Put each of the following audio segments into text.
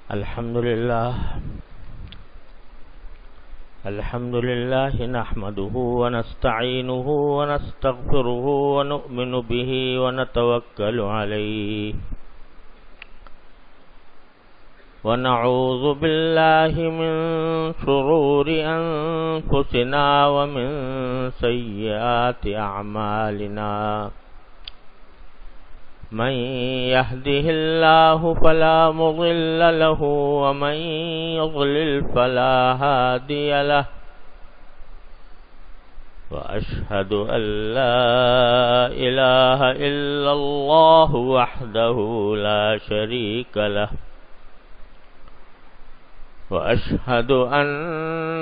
الحمد لله نحمده ونستعينه ونستغفره ونؤمن به ونتوكل عليه ونعوذ بالله من شرور أنفسنا ومن سيئات أعمالنا من يهده الله فلا مضل له ومن يضلل فلا هادي له وأشهد أن لا إله إلا الله وحده لا شريك له وأشهد أن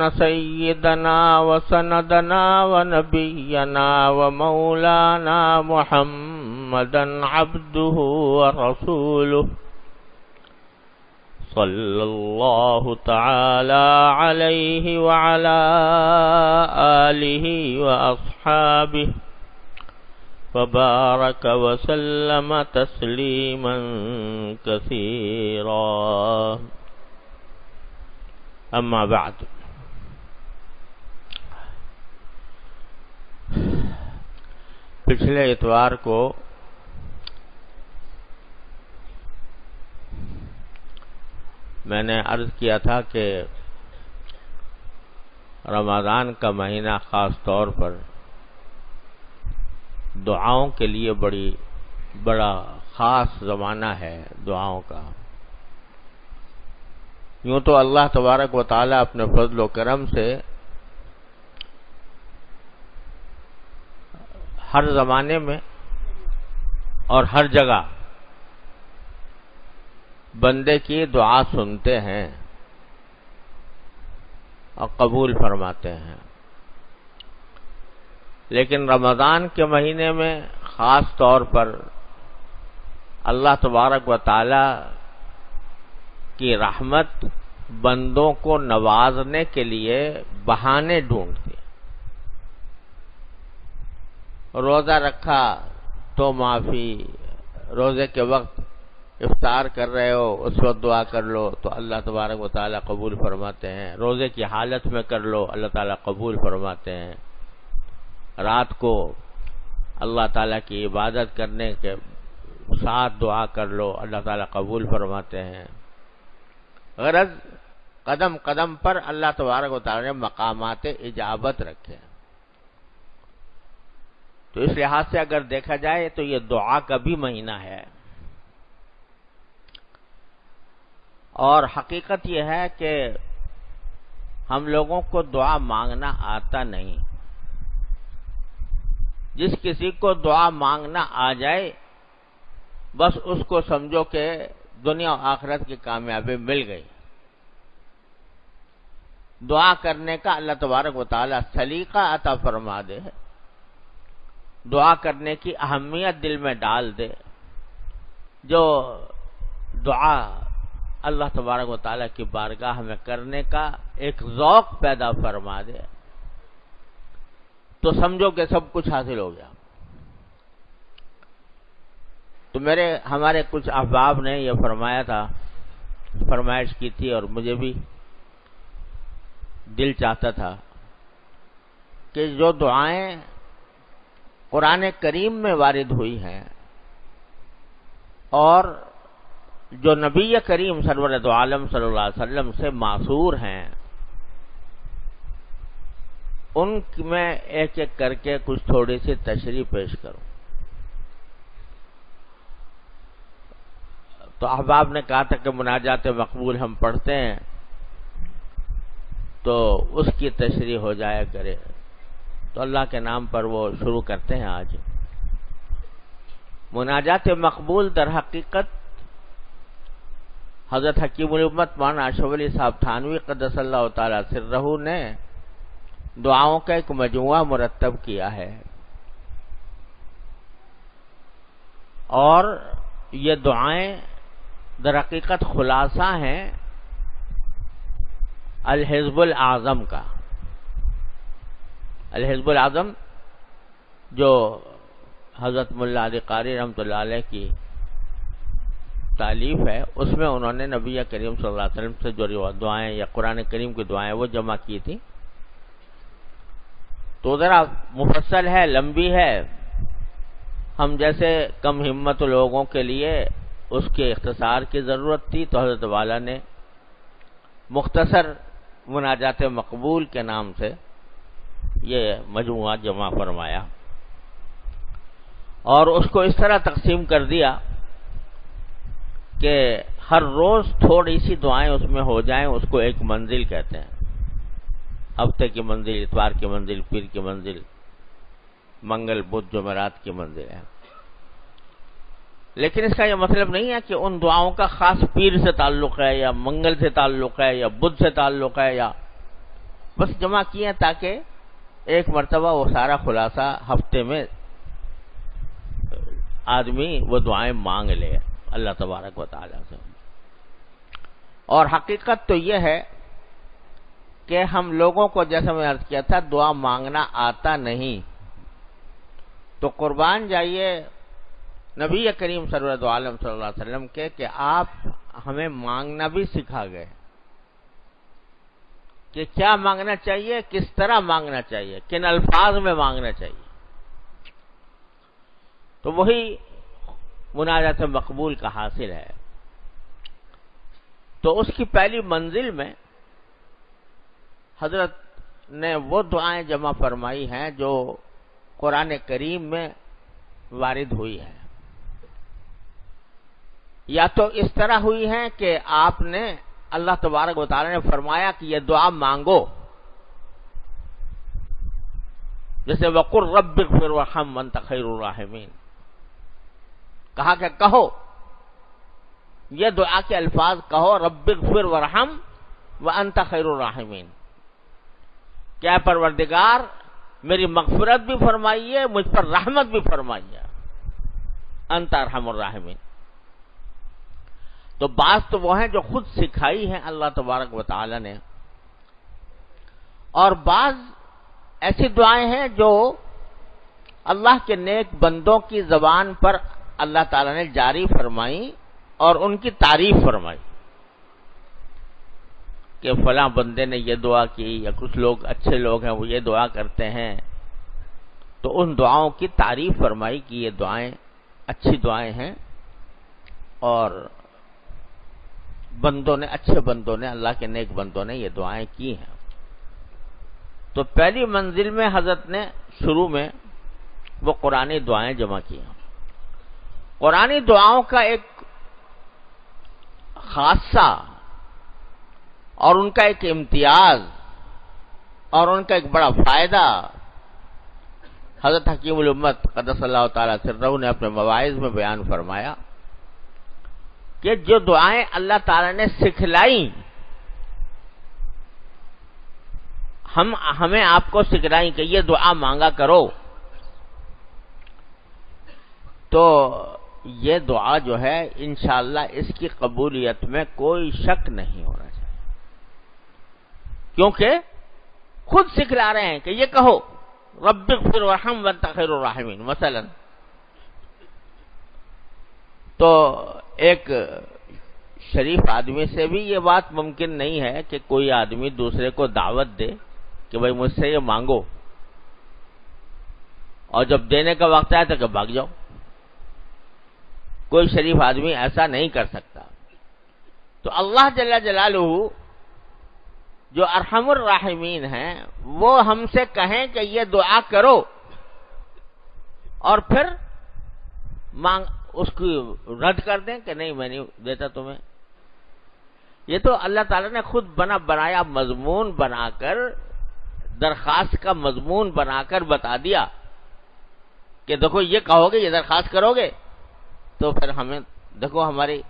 سيدنا وسندنا ونبينا ومولانا محمدا عبده ورسوله صلى الله تعالى عليه وعلى آله وأصحابه وبارك وسلم تسليما كثيرا اما بعد پچھلے اتوار کو میں نے عرض کیا تھا کہ رمضان کا مہینہ خاص طور پر دعاؤں کے لیے بڑا خاص زمانہ ہے دعاؤں کا۔ یوں تو اللہ تبارک و تعالی اپنے فضل و کرم سے ہر زمانے میں اور ہر جگہ بندے کی دعا سنتے ہیں اور قبول فرماتے ہیں، لیکن رمضان کے مہینے میں خاص طور پر اللہ تبارک و تعالی کی رحمت بندوں کو نوازنے کے لیے بہانے ڈھونڈتی ہے۔ روزہ رکھا تو معافی، روزے کے وقت افطار کر رہے ہو اس وقت دعا کر لو تو اللہ تبارک و تعالیٰ قبول فرماتے ہیں، روزے کی حالت میں کر لو اللہ تعالیٰ قبول فرماتے ہیں، رات کو اللہ تعالیٰ کی عبادت کرنے کے ساتھ دعا کر لو اللہ تعالیٰ قبول فرماتے ہیں۔ غرض قدم قدم پر اللہ تبارک و تعالی نے مقامات اجابت رکھے ہیں۔ تو اس لحاظ سے اگر دیکھا جائے تو یہ دعا کا بھی مہینہ ہے، اور حقیقت یہ ہے کہ ہم لوگوں کو دعا مانگنا آتا نہیں۔ جس کسی کو دعا مانگنا آ جائے بس اس کو سمجھو کہ دنیا و آخرت کی کامیابی مل گئی۔ دعا کرنے کا اللہ تبارک و تعالیٰ سلیقہ عطا فرما دے، دعا کرنے کی اہمیت دل میں ڈال دے، جو دعا اللہ تبارک و تعالیٰ کی بارگاہ میں کرنے کا ایک ذوق پیدا فرما دے تو سمجھو کہ سب کچھ حاصل ہو گیا۔ تو ہمارے کچھ احباب نے یہ فرمایا تھا، فرمائش کی تھی، اور مجھے بھی دل چاہتا تھا کہ جو دعائیں قرآن کریم میں وارد ہوئی ہیں اور جو نبی کریم سرورت عالم صلی اللہ علیہ وسلم سے ماثور ہیں ان میں ایک ایک کر کے کچھ تھوڑی سی تشریح پیش کروں۔ تو احباب نے کہا تھا کہ مناجات مقبول ہم پڑھتے ہیں تو اس کی تشریح ہو جایا کرے، تو اللہ کے نام پر وہ شروع کرتے ہیں آج۔ مناجات مقبول در حقیقت حضرت حکیم الامت مولانا اشرف علی صاحب تھانوی قدس اللہ تعالی سرہ نے دعاؤں کا ایک مجموعہ مرتب کیا ہے، اور یہ دعائیں در حقیقت خلاصہ ہیں الحزب الاعظم کا۔ الحزب الاعظم جو حضرت ملا علی قاری رحمۃ اللہ علیہ کی تالیف ہے اس میں انہوں نے نبی کریم صلی اللہ علیہ وسلم سے جو دعائیں یا قرآن کریم کی دعائیں وہ جمع کی تھی. تو ذرا مفصل ہے، لمبی ہے. ہم جیسے کم ہمت لوگوں کے لیے اس کے اختصار کی ضرورت تھی، تو حضرت والا نے مختصر مناجات مقبول کے نام سے یہ مجموعہ جمع فرمایا، اور اس کو اس طرح تقسیم کر دیا کہ ہر روز تھوڑی سی دعائیں اس میں ہو جائیں. اس کو ایک منزل کہتے ہیں. ہفتے کی منزل، اتوار کی منزل، پیر کی منزل، منگل بدھ جمعرات کی منزل ہے. لیکن اس کا یہ مطلب نہیں ہے کہ ان دعاؤں کا خاص پیر سے تعلق ہے یا منگل سے تعلق ہے یا بدھ سے تعلق ہے، یا بس جمع کیے تاکہ ایک مرتبہ وہ سارا خلاصہ ہفتے میں آدمی وہ دعائیں مانگ لے اللہ تبارک و تعالی سے. اور حقیقت تو یہ ہے کہ ہم لوگوں کو، جیسا میں عرض کیا تھا، دعا مانگنا آتا نہیں. تو قربان جائیے نبی کریم صلی اللہ علیہ وسلم کے کہ آپ ہمیں مانگنا بھی سکھا گئے کہ کیا مانگنا چاہیے، کس طرح مانگنا چاہیے، کن الفاظ میں مانگنا چاہیے. تو وہی مناجات مقبول کا حاصل ہے. تو اس کی پہلی منزل میں حضرت نے وہ دعائیں جمع فرمائی ہیں جو قرآن کریم میں وارد ہوئی ہیں، یا تو اس طرح ہوئی ہیں کہ آپ نے، اللہ تبارک و تعالی نے فرمایا کہ یہ دعا مانگو، جیسے وَقُلْ رَبِّ اغْفِرْ وَارْحَمْ وَأَنْتَ خَيْرُ الرَّاحِمِينَ، کہا کہ کہو یہ دعا کے الفاظ کہو، رب اغفر وارحم وانت خیر الراحمین، کیا پروردگار میری مغفرت بھی فرمائیے، مجھ پر رحمت بھی فرمائیے، انت ارحم الراحمین. تو بعض تو وہ ہیں جو خود سکھائی ہیں اللہ تبارک و تعالی نے، اور بعض ایسی دعائیں ہیں جو اللہ کے نیک بندوں کی زبان پر اللہ تعالی نے جاری فرمائی اور ان کی تعریف فرمائی کہ فلاں بندے نے یہ دعا کی، یا کچھ لوگ اچھے لوگ ہیں وہ یہ دعا کرتے ہیں، تو ان دعاؤں کی تعریف فرمائی کہ یہ دعائیں اچھی دعائیں ہیں اور بندوں نے، اچھے بندوں نے، اللہ کے نیک بندوں نے یہ دعائیں کی ہیں. تو پہلی منزل میں حضرت نے شروع میں وہ قرآنی دعائیں جمع کی ہیں. قرآنی دعاؤں کا ایک خاصہ اور ان کا ایک امتیاز اور ان کا ایک بڑا فائدہ حضرت حکیم الامت قدس اللہ تعالی سرہ نے اپنے مواعظ میں بیان فرمایا کہ جو دعائیں اللہ تعالی نے سکھلائیں، ہمیں آپ کو سکھلائیں کہ یہ دعا مانگا کرو، تو یہ دعا جو ہے انشاءاللہ اس کی قبولیت میں کوئی شک نہیں ہونا چاہیے، کیونکہ خود سکھلا رہے ہیں کہ یہ کہو رب اغفر وارحم وانت خیر الراحمین مثلا. تو ایک شریف آدمی سے بھی یہ بات ممکن نہیں ہے کہ کوئی آدمی دوسرے کو دعوت دے کہ بھائی مجھ سے یہ مانگو، اور جب دینے کا وقت آئے تو کہ بھاگ جاؤ. کوئی شریف آدمی ایسا نہیں کر سکتا. تو اللہ جل جلالہ جو ارحم الراحمین ہیں وہ ہم سے کہیں کہ یہ دعا کرو، اور پھر اس کو رد کر دیں کہ نہیں میں نہیں دیتا تمہیں. یہ تو اللہ تعالیٰ نے خود بنایا مضمون بنا کر، درخواست کا مضمون بنا کر بتا دیا کہ دیکھو یہ کہو گے، یہ درخواست کرو گے تو پھر ہمیں دیکھو ہماری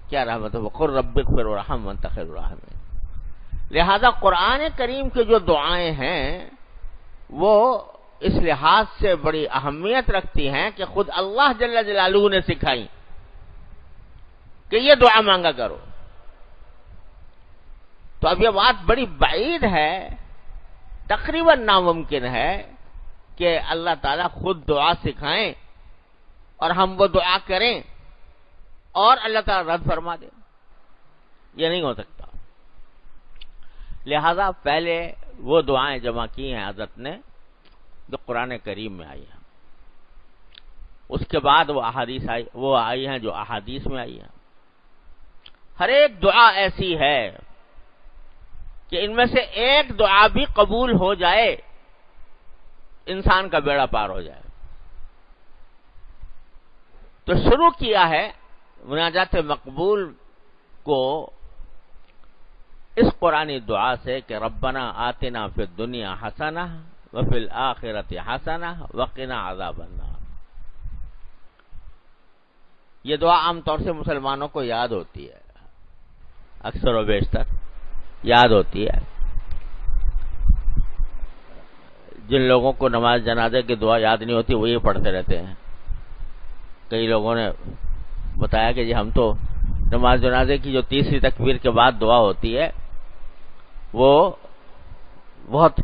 کیا رحمت ہے. وقل رب اغفر وارحم وانت خیر الراحمین. لہذا قرآن کریم کی جو دعائیں ہیں وہ اس لحاظ سے بڑی اہمیت رکھتی ہیں کہ خود اللہ جل جلالہ نے سکھائی کہ یہ دعا مانگا کرو. تو اب یہ بات بڑی بعید ہے، تقریباً ناممکن ہے کہ اللہ تعالیٰ خود دعا سکھائیں اور ہم وہ دعا کریں اور اللہ تعالیٰ رد فرما دے، یہ نہیں ہو سکتا۔ لہذا پہلے وہ دعائیں جمع کی ہیں حضرت نے جو قرآن کریم میں آئی ہیں، اس کے بعد وہ آئی ہیں جو احادیث میں آئی ہیں۔ ہر ایک دعا ایسی ہے کہ ان میں سے ایک دعا بھی قبول ہو جائے انسان کا بیڑا پار ہو جائے۔ تو شروع کیا ہے مناجات مقبول کو اس قرآنی دعا سے کہ ربنا آتنا فی الدنیا حسنہ وفی الآخرۃ حسنہ وقنا عذاب النار۔ یہ دعا عام طور سے مسلمانوں کو یاد ہوتی ہے، اکثر و بیشتر یاد ہوتی ہے۔ جن لوگوں کو نماز جنازے کی دعا یاد نہیں ہوتی وہ یہ پڑھتے رہتے ہیں۔ کئی لوگوں نے بتایا کہ جی ہم تو نماز جنازے کی جو تیسری تکبیر کے بعد دعا ہوتی ہے وہ بہت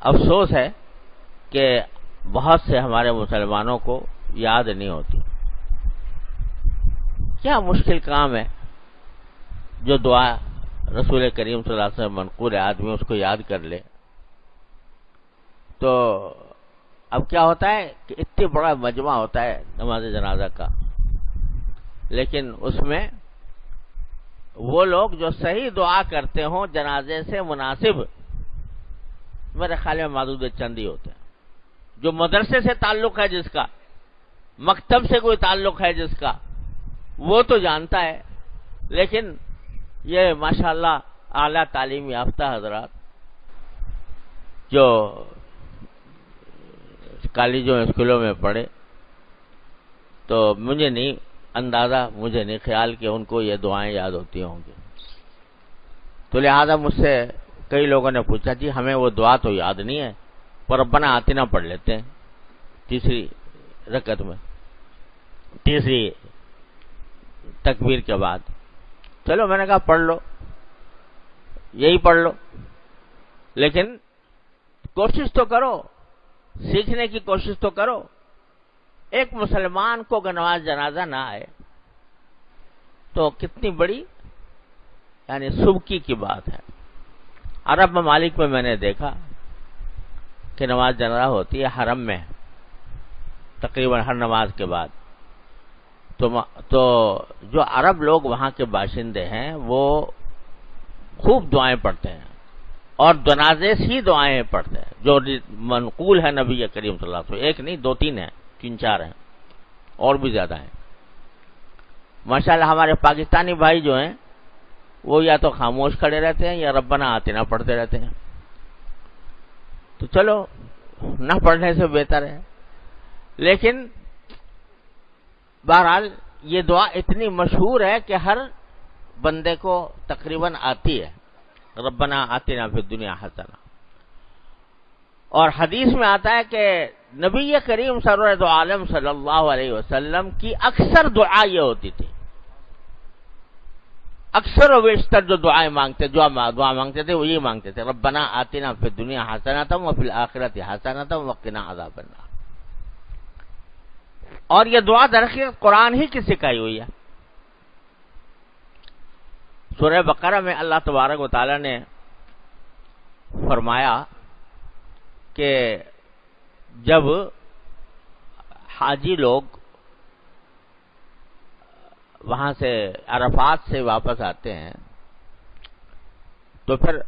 افسوس ہے کہ بہت سے ہمارے مسلمانوں کو یاد نہیں ہوتی۔ کیا مشکل کام ہے جو دعا رسول کریم صلی اللہ علیہ وسلم منقول ہے، آدمی اس کو یاد کر لے۔ تو اب کیا ہوتا ہے کہ اتنی بڑا مجمع ہوتا ہے نماز جنازہ کا، لیکن اس میں وہ لوگ جو صحیح دعا کرتے ہوں جنازے سے مناسب، میرے خیال میں معدود چند ہی ہوتے ہیں۔ جو مدرسے سے تعلق ہے جس کا، مکتب سے کوئی تعلق ہے جس کا، وہ تو جانتا ہے، لیکن یہ ماشاءاللہ اعلیٰ تعلیم یافتہ حضرات جو کالجوں اسکولوں میں پڑھے، تو مجھے نہیں خیال کہ ان کو یہ دعائیں یاد ہوتی ہوں گی۔ تو لہذا مجھ سے کئی لوگوں نے پوچھا جی ہمیں وہ دعا تو یاد نہیں ہے، پر ربنا آتنا پڑھ لیتے ہیں تیسری رکعت میں، تیسری تکبیر کے بعد۔ چلو میں نے کہا پڑھ لو، یہی پڑھ لو، لیکن کوشش تو کرو، سیکھنے کی کوشش تو کرو۔ ایک مسلمان کو اگر نماز جنازہ نہ آئے تو کتنی بڑی یعنی سبکی کی بات ہے۔ عرب ممالک میں نے دیکھا کہ نماز جنازہ ہوتی ہے حرم میں تقریباً ہر نماز کے بعد، تو جو عرب لوگ وہاں کے باشندے ہیں وہ خوب دعائیں پڑھتے ہیں اور جنازے سے ہی دعائیں پڑھتے ہیں جو منقول ہے نبی کریم صلی اللہ علیہ وسلم۔ ایک نہیں، دو تین ہیں، تین چار ہیں، اور بھی زیادہ ہیں۔ ماشاءاللہ ہمارے پاکستانی بھائی جو ہیں وہ یا تو خاموش کھڑے رہتے ہیں یا ربنا آتنا پڑھتے رہتے ہیں۔ تو چلو نہ پڑھنے سے بہتر ہے، لیکن بہرحال یہ دعا اتنی مشہور ہے کہ ہر بندے کو تقریباً آتی ہے، ربنا آتنا فی الدنیا حسنہ۔ اور حدیث میں آتا ہے کہ نبی کریم سرور دو عالم صلی اللہ علیہ وسلم کی اکثر دعا یہ ہوتی تھی، اکثر و بیشتر جو دعائیں مانگتے، دعا مانگتے تھے وہ یہ مانگتے تھے ربنا آتنا فی الدنیا حسنۃ وفی الآخرۃ حسنۃ وقنا عذاب النار۔ اور یہ دعا درحقیقت قرآن ہی کی سکھائی ہوئی ہے۔ سورہ بقرہ میں اللہ تبارک و تعالی نے فرمایا کہ جب حاجی لوگ وہاں سے عرفات سے واپس آتے ہیں تو پھر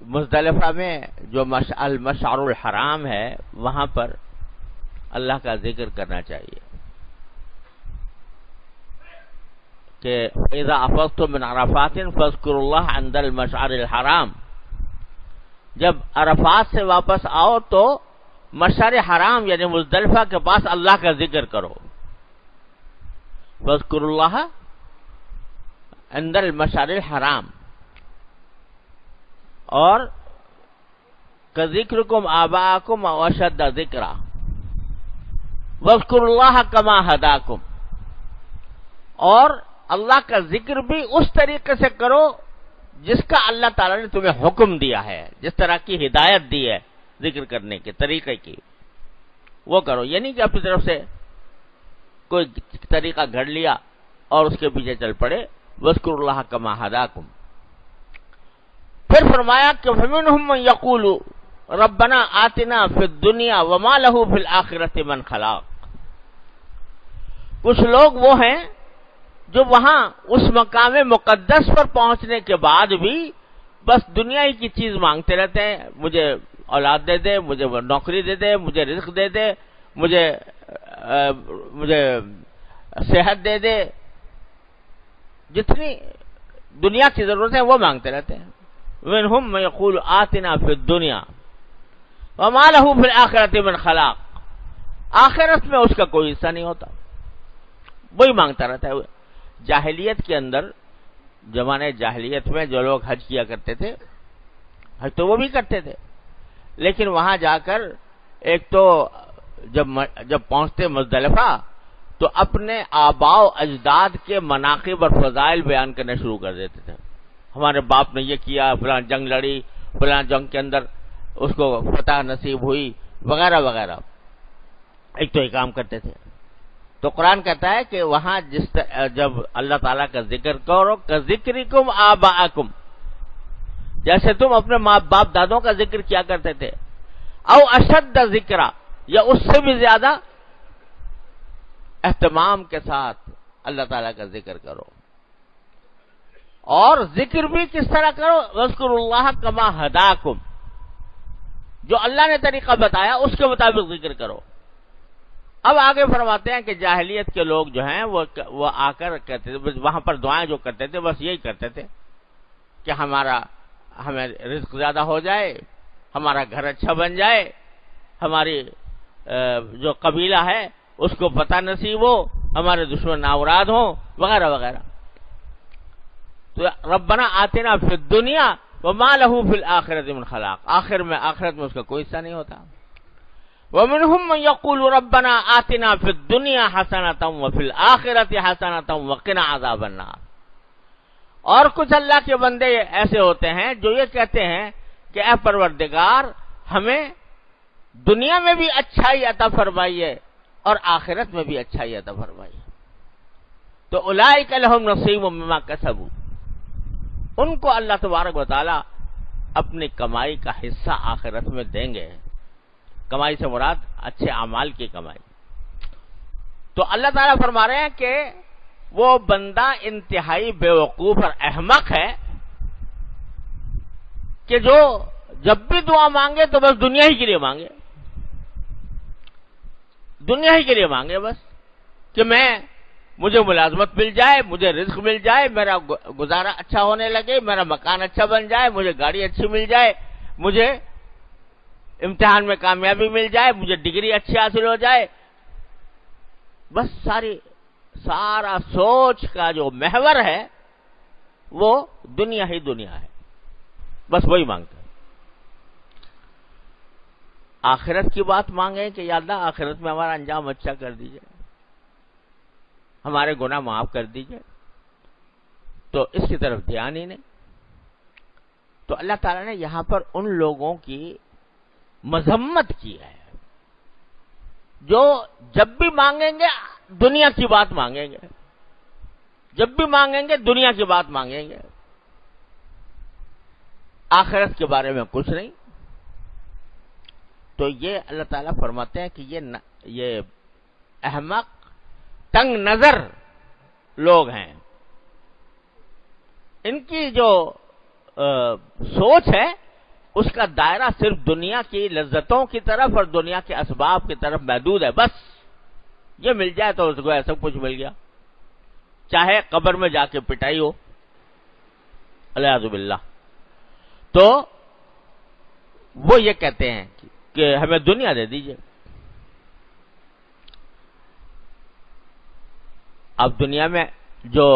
مزدلفہ میں جو المشعر الحرام ہے وہاں پر اللہ کا ذکر کرنا چاہیے کہ اذا افضتم من عرفات فاذکروا اللہ عند المشعر الحرام۔ جب عرفات سے واپس آؤ تو مشعر حرام یعنی مزدلفہ کے پاس اللہ کا ذکر کرو، فاذکروا اللہ عند المشعر الحرام۔ اور کذکرکم آباءکم او اشد ذکرا واذکروا اللہ کما ہداکم۔ اور اللہ کا ذکر بھی اس طریقے سے کرو جس کا اللہ تعالیٰ نے تمہیں حکم دیا ہے، جس طرح کی ہدایت دی ہے ذکر کرنے کے طریقے کی، وہ کرو۔ یہ نہیں کہ اپنی طرف سے کوئی طریقہ گھڑ لیا اور اس کے پیچھے چل پڑے. وَاذْكُرُوا اللَّهَ كَمَا هَدَاكُمْ. پھر فرمایا کہ فَمِنْهُم مَّن يَقُولُ رَبَّنَا آتِنَا فِي الدُّنْيَا وَمَا لَهُ فِي الْآخِرَةِ مِنْ خَلَاقٍ. کچھ لوگ وہ ہیں جو وہاں اس مقام مقدس پر پہنچنے کے بعد بھی بس دنیا ہی کی چیز مانگتے رہتے ہیں. مجھے اولاد دے دے, مجھے نوکری دے دے, مجھے رزق دے دے, مجھے صحت دے دے. جتنی دنیا کی ضرورت ہے وہ مانگتے رہتے ہیں. وَمِنْهُم مَّن يَقُولُ آتِنَا فِي الدُّنْيَا وَمَا لَهُ فِي الْآخِرَةِ مِنْ خَلَاقٍ. آخرت میں اس کا کوئی حصہ نہیں ہوتا, وہی مانگتا رہتا ہے. جاہلیت کے اندر, زمانے جاہلیت میں جو لوگ حج کیا کرتے تھے, حج تو وہ بھی کرتے تھے, لیکن وہاں جا کر ایک تو جب پہنچتے مزدلفہ تو اپنے آباء و اجداد کے مناقب اور فضائل بیان کرنے شروع کر دیتے تھے. ہمارے باپ نے یہ کیا, فلاں جنگ لڑی, فلاں جنگ کے اندر اس کو فتح نصیب ہوئی, وغیرہ وغیرہ. ایک تو یہ کام کرتے تھے. تو قرآن کہتا ہے کہ وہاں جب اللہ تعالیٰ کا ذکر کرو کذکرکم آباءکم, جیسے تم اپنے ماں باپ دادوں کا ذکر کیا کرتے تھے, او اشد ذکرہ, یا اس سے بھی زیادہ اہتمام کے ساتھ اللہ تعالیٰ کا ذکر کرو. اور ذکر بھی کس طرح کرو, وَاذْكُرُوا اللَّهَ كَمَا هَدَاكُمْ, جو اللہ نے طریقہ بتایا اس کے مطابق ذکر کرو. اب آگے فرماتے ہیں کہ جاہلیت کے لوگ جو ہیں وہ آ کر کہتے تھے, وہاں پر دعائیں جو کرتے تھے بس یہی کرتے تھے کہ ہمیں رزق زیادہ ہو جائے, ہمارا گھر اچھا بن جائے, ہماری جو قبیلہ ہے اس کو فتح نصیب ہو, ہمارے دشمن ناوراد ہوں, وغیرہ وغیرہ. تو ربنا آتنا فی الدنیا وما لہ فی الآخرۃ من خلاق, آخرت میں اس کا کوئی حصہ نہیں ہوتا. ومنهم من يقول ربنا آتنا فی الدنیا حسنۃ وفی الآخرۃ حسنۃ وقنا عذاب النار. اور کچھ اللہ کے بندے ایسے ہوتے ہیں جو یہ کہتے ہیں کہ اے پروردگار ہمیں دنیا میں بھی اچھائی عطا فرمائیے اور آخرت میں بھی اچھائی عطا فرمائیے. تو اولئک لہم نصیب مما کسبوا, ان کو اللہ تبارک و تعالی اپنی کمائی کا حصہ آخرت میں دیں گے. کمائی سے مراد اچھے اعمال کی کمائی. تو اللہ تعالیٰ فرما رہے ہیں کہ وہ بندہ انتہائی بیوقوف اور احمق ہے کہ جو جب بھی دعا مانگے تو بس دنیا ہی کے لیے مانگے, دنیا ہی کے لیے مانگے بس, کہ مجھے ملازمت مل جائے, مجھے رزق مل جائے, میرا گزارا اچھا ہونے لگے, میرا مکان اچھا بن جائے, مجھے گاڑی اچھی مل جائے, مجھے امتحان میں کامیابی مل جائے, مجھے ڈگری اچھی حاصل ہو جائے. بس سارا سوچ کا جو محور ہے وہ دنیا ہی دنیا ہے, بس وہی مانگتا ہے. آخرت کی بات مانگیں کہ یا اللہ آخرت میں ہمارا انجام اچھا کر دیجئے, ہمارے گناہ معاف کر دیجئے, تو اس کی طرف دھیان ہی نہیں. تو اللہ تعالیٰ نے یہاں پر ان لوگوں کی مذمت کی ہے جو جب بھی مانگیں گے دنیا کی بات مانگیں گے, جب بھی مانگیں گے دنیا کی بات مانگیں گے, آخرت کے بارے میں کچھ نہیں. تو یہ اللہ تعالیٰ فرماتے ہیں کہ یہ احمق تنگ نظر لوگ ہیں. ان کی جو سوچ ہے اس کا دائرہ صرف دنیا کی لذتوں کی طرف اور دنیا کے اسباب کی طرف محدود ہے. بس یہ مل جائے تو اس کو سب کچھ مل گیا, چاہے قبر میں جا کے پٹائی ہو, الیاذ باللہ. تو وہ یہ کہتے ہیں کہ ہمیں دنیا دے دیجئے. اب دنیا میں جو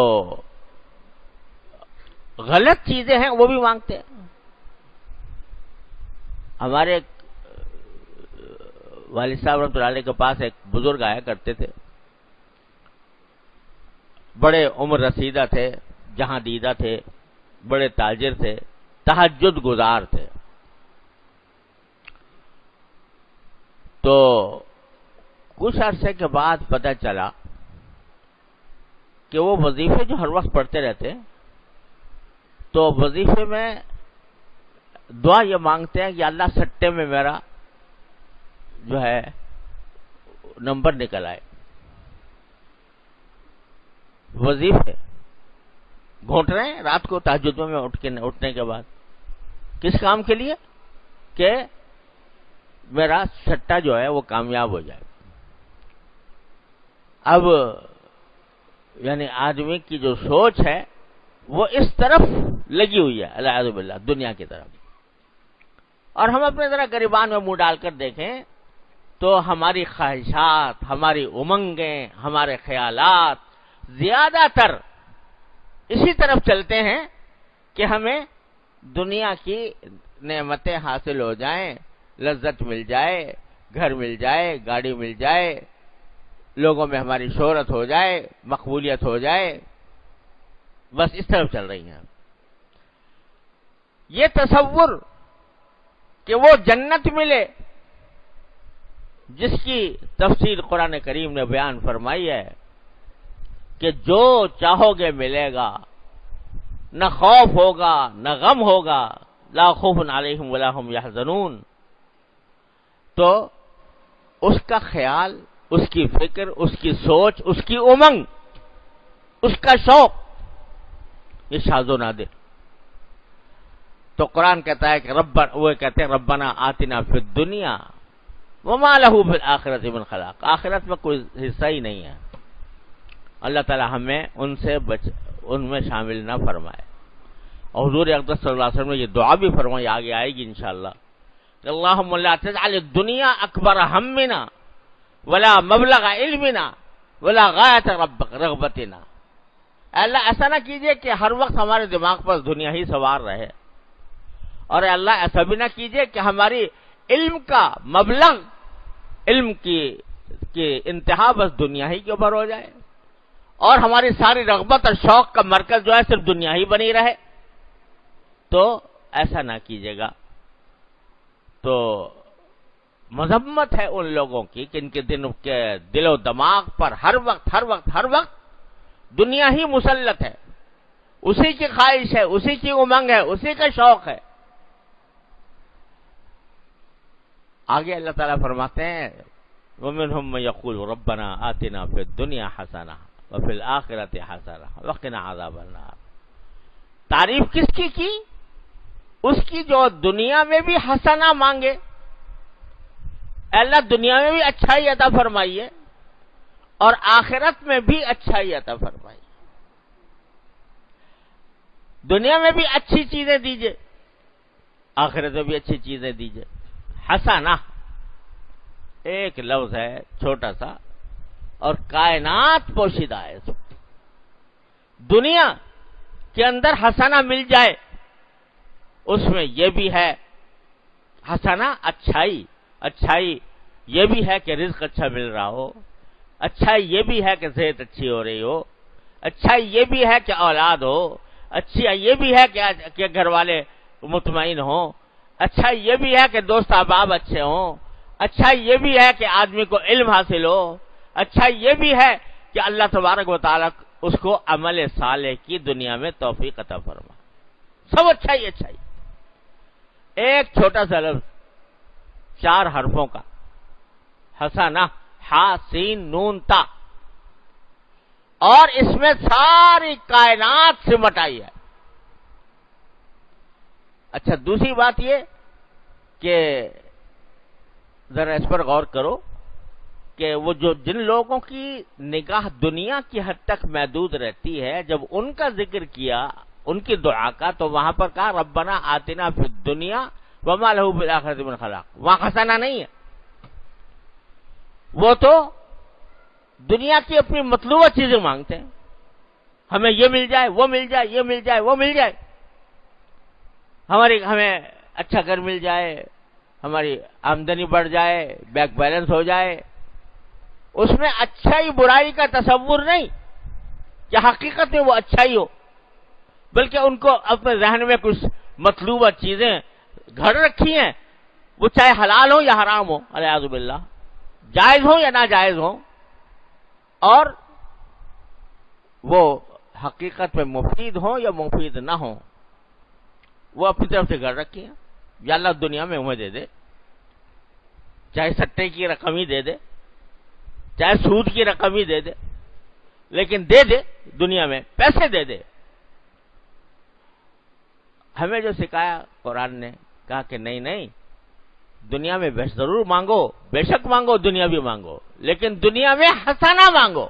غلط چیزیں ہیں وہ بھی مانگتے ہیں. ہمارے والد صاحب رحمۃ اللہ علیہ کے پاس ایک بزرگ آیا کرتے تھے, بڑے عمر رسیدہ تھے, جہاں دیدہ تھے, بڑے تاجر تھے, تہجد گزار تھے. تو کچھ عرصے کے بعد پتہ چلا کہ وہ وظیفے جو ہر وقت پڑھتے رہتے ہیں تو وظیفے میں دعا یہ مانگتے ہیں کہ اللہ سٹے میں میرا جو ہے نمبر نکل آئے. وظیفے گھونٹ رہے ہیں رات کو تہجد میں اٹھنے کے بعد کس کام کے لیے؟ کہ میرا سٹا جو ہے وہ کامیاب ہو جائے. اب یعنی آدمی کی جو سوچ ہے وہ اس طرف لگی ہوئی ہے العیاذ باللہ، دنیا کی طرف. اور ہم اپنے ذرا گریبان میں منہ ڈال کر دیکھیں تو ہماری خواہشات، ہماری امنگیں، ہمارے خیالات زیادہ تر اسی طرف چلتے ہیں کہ ہمیں دنیا کی نعمتیں حاصل ہو جائیں، لذت مل جائے، گھر مل جائے، گاڑی مل جائے، لوگوں میں ہماری شہرت ہو جائے، مقبولیت ہو جائے، بس اس طرف چل رہی ہیں. یہ تصور کہ وہ جنت ملے جس کی تفسیر قرآن کریم نے بیان فرمائی ہے کہ جو چاہو گے ملے گا، نہ خوف ہوگا نہ غم ہوگا، لا خوف علیہم ولا هم یحزنون. تو اس کا خیال، اس کی فکر، اس کی سوچ، اس کی امنگ، اس کا شوق یہ شاذ و نادر. تو قرآن کہتا ہے کہ وہ کہتے ہیں ربنا آتنا فی الدنیا وما لہ فی الآخرۃ من خلاق. آخرت میں کوئی حصہ ہی نہیں ہے. اللہ تعالی ہمیں ان میں شامل نہ فرمائے. اور حضور اقدس صلی اللہ علیہ وسلم نے یہ دعا بھی فرمائی، آگے آئے گی انشاءاللہ، کہ اللہم لا تجعل الدنیا اکبر ہمنا ولا مبلغ علمنا ولا غایت رغبتنا. اللہ ایسا نہ کیجئے کہ ہر وقت ہمارے دماغ پر دنیا ہی سوار رہے، اور اللہ ایسا بھی نہ کیجئے کہ ہماری علم کا مبلغ، علم کی انتہا بس دنیا ہی کے اوپر ہو جائے، اور ہماری ساری رغبت اور شوق کا مرکز جو ہے صرف دنیا ہی بنی رہے. تو ایسا نہ کیجیے گا. تو مذمت ہے ان لوگوں کی کہ ان کے دل و دماغ پر ہر وقت دنیا ہی مسلط ہے، اسی کی خواہش ہے، اسی کی امنگ ہے، اسی کا شوق ہے. آگے اللہ تعالیٰ فرماتے ہیں وَمِنْهُمْ مَن يَقُولُ رَبَّنَا آتِنَا فِي الدُّنْيَا حَسَنَةً وَفِي الْآخِرَةِ حَسَنَةً وَقِنَا عَذَابَ النَّارِ. تعریف کس کی؟ اس کی جو دنیا میں بھی حسنہ مانگے، اللہ دنیا میں بھی اچھائی عطا فرمائیے اور آخرت میں بھی اچھائی عطا فرمائیے. دنیا میں بھی اچھی چیزیں دیجئے، آخرت میں بھی اچھی چیزیں دیجئے. حسنہ ایک لفظ ہے چھوٹا سا اور کائنات پوشیدہ ہے. دنیا کے اندر حسنہ مل جائے، اس میں یہ بھی ہے حسنہ اچھائی یہ بھی ہے کہ رزق اچھا مل رہا ہو، اچھائی یہ بھی ہے کہ صحت اچھی ہو رہی ہو، اچھائی یہ بھی ہے کہ اولاد ہو، اچھائی یہ بھی ہے کہ گھر والے مطمئن ہوں، اچھائی یہ بھی ہے کہ دوست احباب اچھے ہوں، اچھائی یہ بھی ہے کہ آدمی کو علم حاصل ہو، اچھائی یہ بھی ہے کہ اللہ تبارک و تعالیٰ اس کو عمل صالح کی دنیا میں توفیق عطا فرما. سب اچھائی. ایک چھوٹا سا لفظ 4 حرفوں کا حسنہ، ہا سین نون تا، اور اس میں ساری کائنات سمٹ آئی ہے. اچھا دوسری بات یہ کہ ذرا اس پر غور کرو کہ وہ جن لوگوں کی نگاہ دنیا کی حد تک محدود رہتی ہے، جب ان کا ذکر کیا ان کی دعا کا تو وہاں پر کہا ربنا آتنا فی الدنیا وما لہ فی الآخرۃ من خلاق. وہاں حسنہ نہیں ہے، وہ تو دنیا کی اپنی مطلوبہ چیزیں مانگتے ہیں. ہمیں یہ مل جائے، وہ مل جائے، یہ مل جائے، وہ مل جائے، ہمیں اچھا گھر مل جائے، ہماری آمدنی بڑھ جائے، بینک بیلنس ہو جائے. اس میں اچھائی برائی کا تصور نہیں کہ حقیقت میں وہ اچھائی ہو، بلکہ ان کو اپنے ذہن میں کچھ مطلوبہ چیزیں گھڑ رکھی ہیں، وہ چاہے حلال ہو یا حرام ہو، والعیاذ باللہ، جائز ہو یا ناجائز ہو، اور وہ حقیقت میں مفید ہوں یا مفید نہ ہوں، وہ اپنی طرف سے گھر رکھی ہیں. یا اللہ دنیا میں انہیں دے دے، چاہے سٹے کی رقم ہی دے دے، چاہے سود کی رقم ہی دے دے، لیکن دے دے، دنیا میں پیسے دے دے. ہمیں جو سکھایا قرآن نے، کہا کہ نہیں نہیں، دنیا میں ضرور مانگو، بے شک مانگو، دنیا بھی مانگو، لیکن دنیا میں حسنہ مانگو،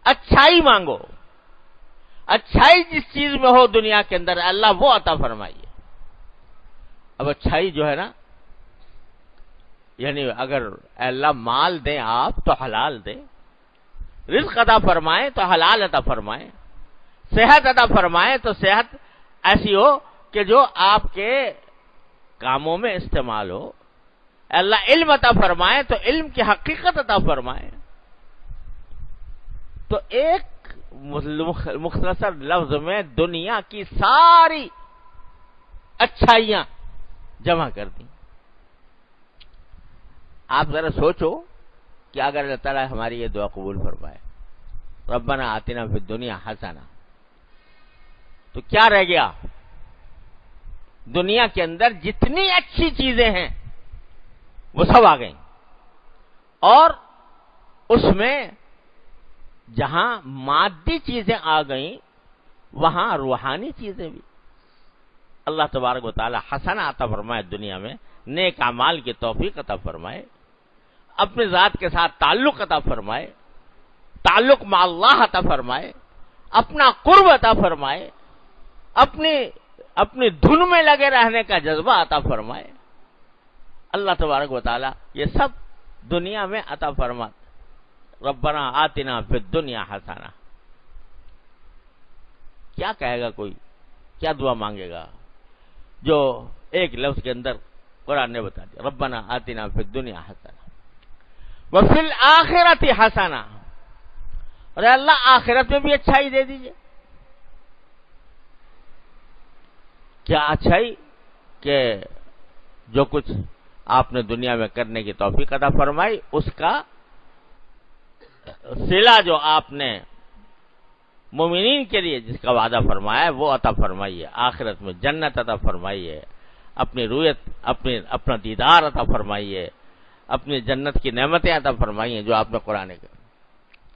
اچھائی مانگو. اچھائی جس چیز میں ہو دنیا کے اندر اللہ وہ عطا فرمائیے. اب اچھائی جو ہے نا، یعنی اگر اللہ مال دیں آپ تو حلال دیں، رزق عطا فرمائیں تو حلال عطا فرمائیں، صحت عطا فرمائیں تو صحت ایسی ہو کہ جو آپ کے کاموں میں استعمال ہو. اللہ علم عطا فرمائے تو علم کی حقیقت عطا فرمائے. تو ایک مختصر لفظ میں دنیا کی ساری اچھائیاں جمع کر دیں. آپ ذرا سوچو کہ اگر اللہ تعالیٰ ہماری یہ دعا قبول فرمائے، ربنا آتنا فی الدنیا حسنہ، تو کیا رہ گیا؟ دنیا کے اندر جتنی اچھی چیزیں ہیں وہ سب آ گئیں، اور اس میں جہاں مادی چیزیں آ گئیں وہاں روحانی چیزیں بھی. اللہ تبارک و تعالی حسنہ عطا فرمائے، دنیا میں نیک اعمال کی توفیق عطا فرمائے، اپنے ذات کے ساتھ تعلق عطا فرمائے، تعلق مع اللہ عطا فرمائے، اپنا قرب عطا فرمائے، اپنی دھن میں لگے رہنے کا جذبہ عطا فرمائے. اللہ تبارک و تعالی یہ سب دنیا میں عطا فرمائے. ربنا آتنا فی الدنیا حسنہ. کیا کہے گا کوئی، کیا دعا مانگے گا جو ایک لفظ کے اندر قرآن نے بتا دیا، ربنا آتنا فی الدنیا حسنہ وفی الآخرۃ حسنہ. اور اللہ آخرت میں بھی اچھائی دے دیجئے. کیا اچھائی؟ کہ جو کچھ آپ نے دنیا میں کرنے کی توفیق عطا فرمائی اس کا صلہ جو آپ نے مومنین کے لیے جس کا وعدہ فرمایا ہے وہ عطا فرمائیے. آخرت میں جنت عطا فرمائیے، اپنی رویت، اپنا دیدار عطا فرمائیے، اپنی جنت کی نعمتیں عطا فرمائیے جو آپ نے قرآن کے.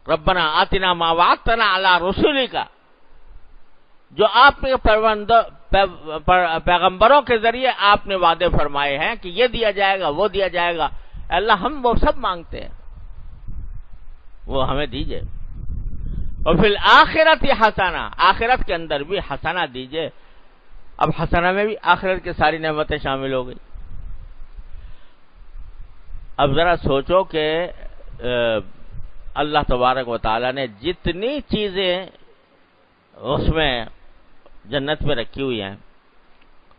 ربنا آتنا ما وعدتنا علی رسولک، جو آپ نے پیغمبروں کے ذریعے آپ نے وعدے فرمائے ہیں کہ یہ دیا جائے گا، وہ دیا جائے گا. اللہ ہم وہ سب مانگتے ہیں، وہ ہمیں دیجئے. اور پھر آخرت حسنہ، آخرت کے اندر بھی حسنہ دیجئے. اب حسنہ میں بھی آخرت کی ساری نعمتیں شامل ہو گئی. اب ذرا سوچو کہ اللہ تبارک و تعالی نے جتنی چیزیں اس میں جنت میں رکھی ہوئی ہیں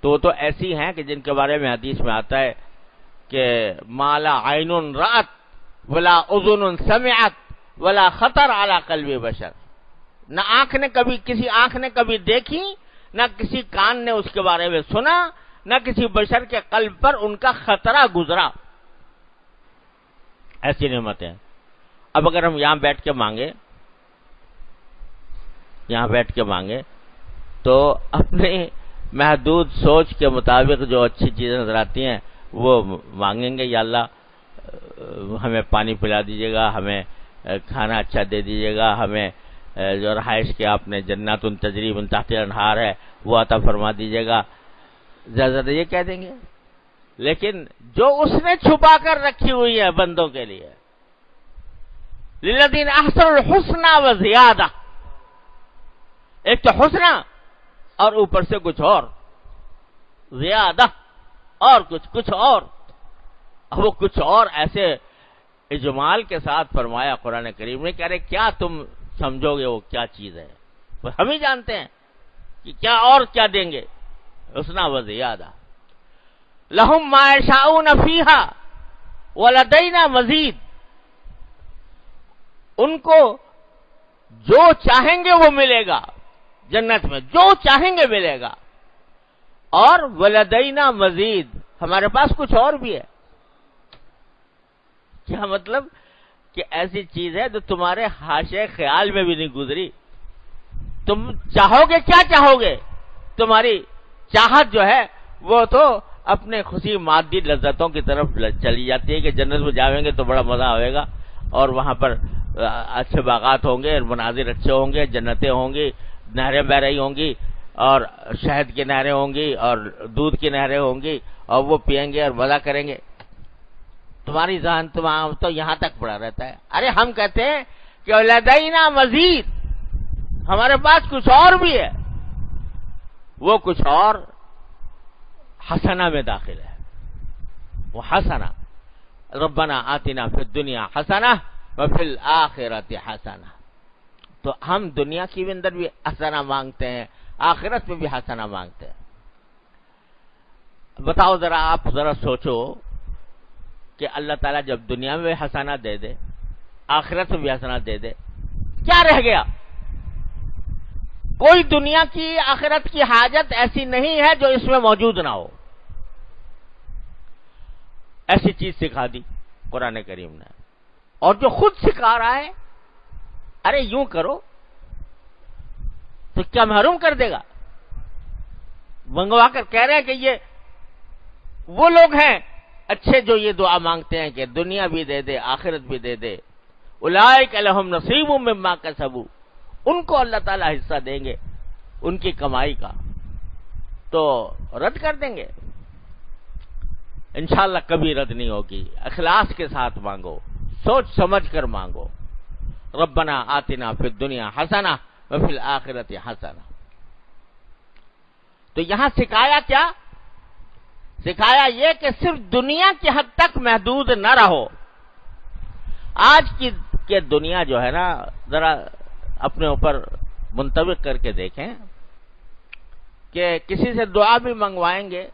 تو وہ تو ایسی ہیں کہ جن کے بارے میں حدیث میں آتا ہے کہ ما لا عین رأت ولا اذن سمعت ولا خطر علی قلب بشر. نہ کسی آنکھ نے کبھی دیکھی، نہ کسی کان نے اس کے بارے میں سنا، نہ کسی بشر کے قلب پر ان کا خطرہ گزرا. ایسی نعمتیں. اب اگر ہم یہاں بیٹھ کے مانگے تو اپنے محدود سوچ کے مطابق جو اچھی چیزیں نظر آتی ہیں وہ مانگیں گے. یا اللہ ہمیں پانی پلا دیجیے گا، ہمیں کھانا اچھا دے دیجیے گا، ہمیں جو رہائش کے آپ نے جنات تجری من تحتها الانہار ہے وہ عطا فرما دیجیے گا. زیادہ یہ کہہ دیں گے. لیکن جو اس نے چھپا کر رکھی ہوئی ہے بندوں کے لیے، للذین احسنوا الحسنى وزیادہ، ایک تو حسنہ اور اوپر سے کچھ اور، زیادہ اور کچھ اور. وہ کچھ اور ایسے اجمال کے ساتھ فرمایا قرآن کریم نے. کہہ رہے کیا تم سمجھو گے وہ کیا چیز ہے؟ ہم ہی جانتے ہیں کہ کیا اور کیا دیں گے. حسنہ و زیادہ. لہم ما یشاؤون فیہا ولدینا مزید. ان کو جو چاہیں گے وہ ملے گا جنت میں، جو چاہیں گے ملے گا. اور ولدینا مزید، ہمارے پاس کچھ اور بھی ہے. کیا مطلب کہ ایسی چیز ہے جو تمہارے حاشے خیال میں بھی نہیں گزری. تم چاہو گے کیا چاہو گے؟ تمہاری چاہت جو ہے وہ تو اپنے خوشی مادی لذتوں کی طرف چلی جاتی ہے کہ جنت میں جاویں گے تو بڑا مزہ آئے گا اور وہاں پر اچھے باغات ہوں گے، مناظر اچھے ہوں گے، جنتیں ہوں گی، نہریں بہ رہی ہوں گی اور شہد کی نہریں ہوں گی اور دودھ کی نہریں ہوں گی اور وہ پیئیں گے اور مزہ کریں گے. تمہاری ذہن تو یہاں تک پڑا رہتا ہے. ارے ہم کہتے ہیں کہ لدینا مزید، ہمارے پاس کچھ اور بھی ہے. وہ کچھ اور حسنہ میں داخل ہے. وہ حسنہ، ربنا آتنا فی الدنیا حسنہ وفی الآخرۃ حسنہ. تو ہم دنیا کی بھی اندر بھی حسنہ مانگتے ہیں، آخرت میں بھی حسنہ مانگتے ہیں. بتاؤ ذرا، آپ ذرا سوچو کہ اللہ تعالیٰ جب دنیا میں حسنہ دے دے، آخرت میں بھی حسنہ دے دے، کیا رہ گیا؟ کوئی دنیا کی آخرت کی حاجت ایسی نہیں ہے جو اس میں موجود نہ ہو. ایسی چیز سکھا دی قرآن کریم نے، اور جو خود سکھا رہا ہے ارے یوں کرو تو کیا محروم کر دے گا؟ منگوا کر کہہ رہے ہیں کہ یہ وہ لوگ ہیں اچھے جو یہ دعا مانگتے ہیں کہ دنیا بھی دے دے، آخرت بھی دے دے. اولئک لہم نصیب مما کسبوا، ان کو اللہ تعالیٰ حصہ دیں گے ان کی کمائی کا. تو رد کر دیں گے؟ انشاءاللہ کبھی رد نہیں ہوگی. اخلاص کے ساتھ مانگو، سوچ سمجھ کر مانگو. ربنا آتنا فی الدنیا حسنہ وفی الآخرۃ حسنہ. تو یہاں سکھایا کیا؟ سکھایا یہ کہ صرف دنیا کی حد تک محدود نہ رہو. آج کی دنیا جو ہے نا، ذرا اپنے اوپر منطبق کر کے دیکھیں کہ کسی سے دعا بھی منگوائیں گے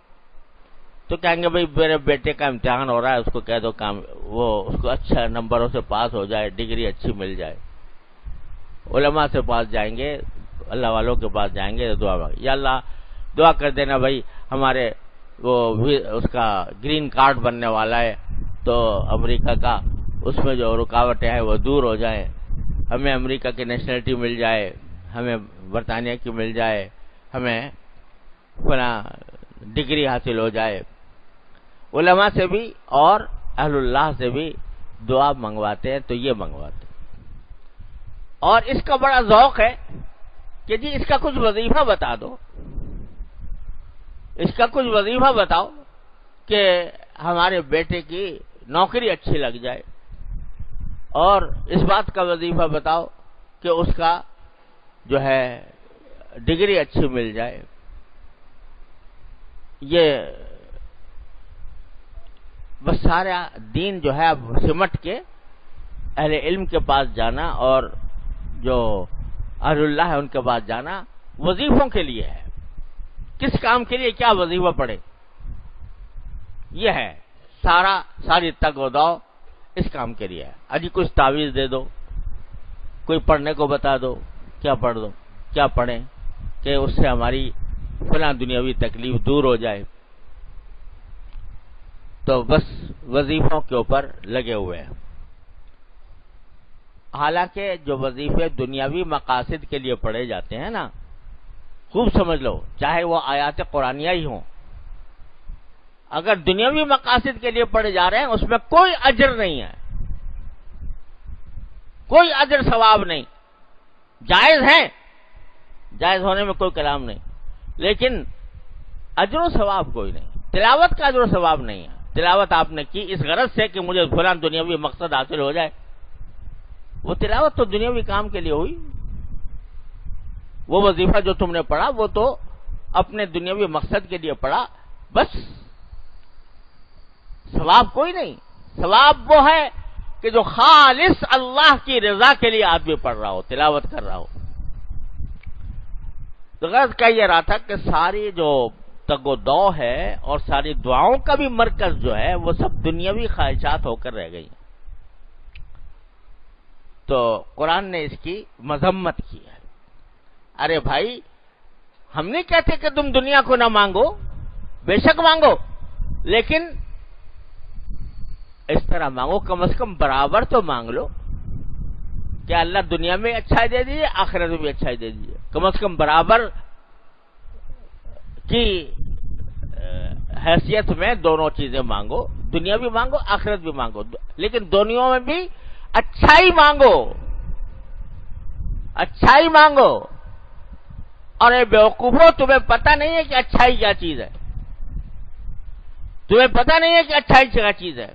تو کہیں گے بھئی میرے بیٹے کا امتحان ہو رہا ہے، اس کو کہہ دو کام وہ اس کو اچھا نمبروں سے پاس ہو جائے، ڈگری اچھی مل جائے. علماء سے پاس جائیں گے، اللہ والوں کے پاس جائیں گے، دعا مانگیں، یا اللہ دعا کر دینا بھائی ہمارے وہ اس کا گرین کارڈ بننے والا ہے تو امریکہ کا، اس میں جو رکاوٹیں ہیں وہ دور ہو جائیں، ہمیں امریکہ کی نیشنلٹی مل جائے، ہمیں برطانیہ کی مل جائے، ہمیں فلاں ڈگری حاصل ہو جائے. علماء سے بھی اور اہل اللہ سے بھی دعا منگواتے ہیں تو یہ منگواتے ہیں. اور اس کا بڑا ذوق ہے کہ جی اس کا کچھ وظیفہ بتا دو، اس کا کچھ وظیفہ بتاؤ کہ ہمارے بیٹے کی نوکری اچھی لگ جائے، اور اس بات کا وظیفہ بتاؤ کہ اس کا جو ہے ڈگری اچھی مل جائے. یہ بس سارا دین جو ہے اب سمٹ کے اہل علم کے پاس جانا اور جو اہل اللہ ہے ان کے پاس جانا وظیفوں کے لیے ہے. کس کام کے لیے کیا وظیفہ پڑے، یہ ہے ساری تگ و دو اس کام کے لیے ہے. اجی کچھ تعویذ دے دو، کوئی پڑھنے کو بتا دو، کیا پڑھ دو، کیا پڑھیں کہ اس سے ہماری فلاں دنیاوی تکلیف دور ہو جائے. تو بس وظیفوں کے اوپر لگے ہوئے ہیں. حالانکہ جو وظیفے دنیاوی مقاصد کے لیے پڑھے جاتے ہیں نا، خوب سمجھ لو، چاہے وہ آیات قرآنیہ ہی ہوں، اگر دنیاوی مقاصد کے لیے پڑھے جا رہے ہیں اس میں کوئی اجر نہیں ہے، کوئی اجر ثواب نہیں. جائز ہیں، جائز ہونے میں کوئی کلام نہیں، لیکن اجر و ثواب کوئی نہیں. تلاوت کا اجر و ثواب نہیں ہے. تلاوت آپ نے کی اس غرض سے کہ مجھے فلاں دنیاوی مقصد حاصل ہو جائے، وہ تلاوت تو دنیاوی کام کے لیے ہوئی. وہ وظیفہ جو تم نے پڑھا وہ تو اپنے دنیاوی مقصد کے لیے پڑھا، بس ثواب کوئی نہیں. ثواب وہ ہے کہ جو خالص اللہ کی رضا کے لیے آدمی پڑھ رہا ہو، تلاوت کر رہا ہو. تو غرض کہہ یہ رہا تھا کہ ساری جو تگ و دو ہے اور ساری دعاؤں کا بھی مرکز جو ہے وہ سب دنیاوی خواہشات ہو کر رہ گئی. تو قرآن نے اس کی مذمت کی ہے. ارے بھائی ہم نہیں کہتے کہ تم دنیا کو نہ مانگو، بے شک مانگو، لیکن اس طرح مانگو، کم از کم برابر تو مانگ لو کہ اللہ دنیا میں اچھائی دے دیجیے، آخرت میں بھی اچھائی دے دیجیے، کم از کم برابر کی حیثیت میں دونوں چیزیں مانگو، دنیا بھی مانگو، آخرت بھی مانگو، لیکن دنیا میں بھی اچھائی مانگو، اچھائی مانگو۔ اور اے بیوقوفو، تمہیں پتہ نہیں ہے کہ اچھائی کیا چیز ہے، تمہیں پتہ نہیں ہے کہ اچھائی کیا چیز ہے،